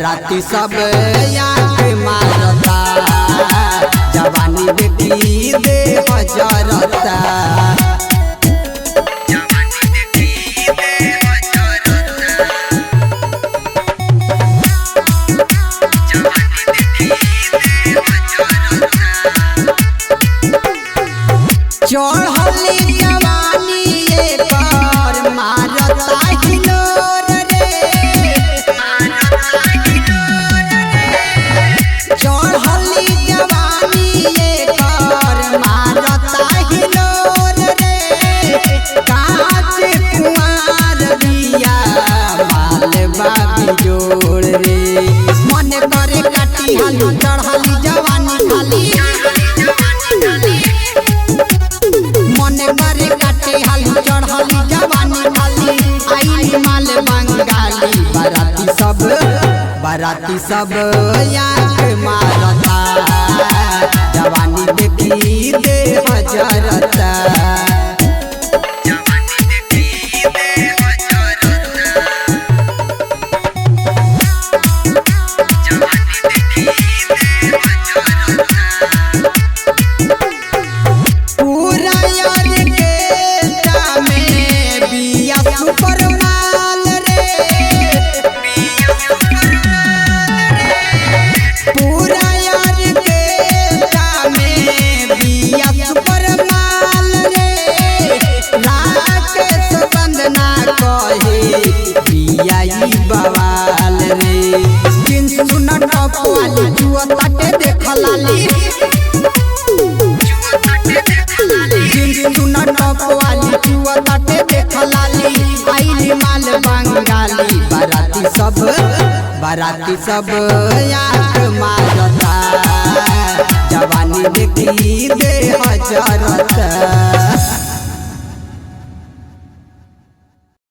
बाराती सब आँख मारता, जवानी देखी देह जरता। चढ़ली जवानी पर मारता हिलोर रे, चढ़ली जवानी पर मारता हिलोर रे। कांच कुंवार बिया माल बाबी जोड़ रे, मन करे काटी हालू चढ़ली जवानी खाली, मन करे काटे हाली चढ़ली जवानी खाली। आई माल बंगाली बाराती सब आँख मारता, जवानी देखी देह जरता। बवाल रे जिन सुना टॉप वाली जुआ ताटे देख लाली, जिन सुना टॉप वाली जुआ ताटे देख लाली। आईली माल बंगाली बाराती सब आँख मारता, जवानी देखी देह जरता।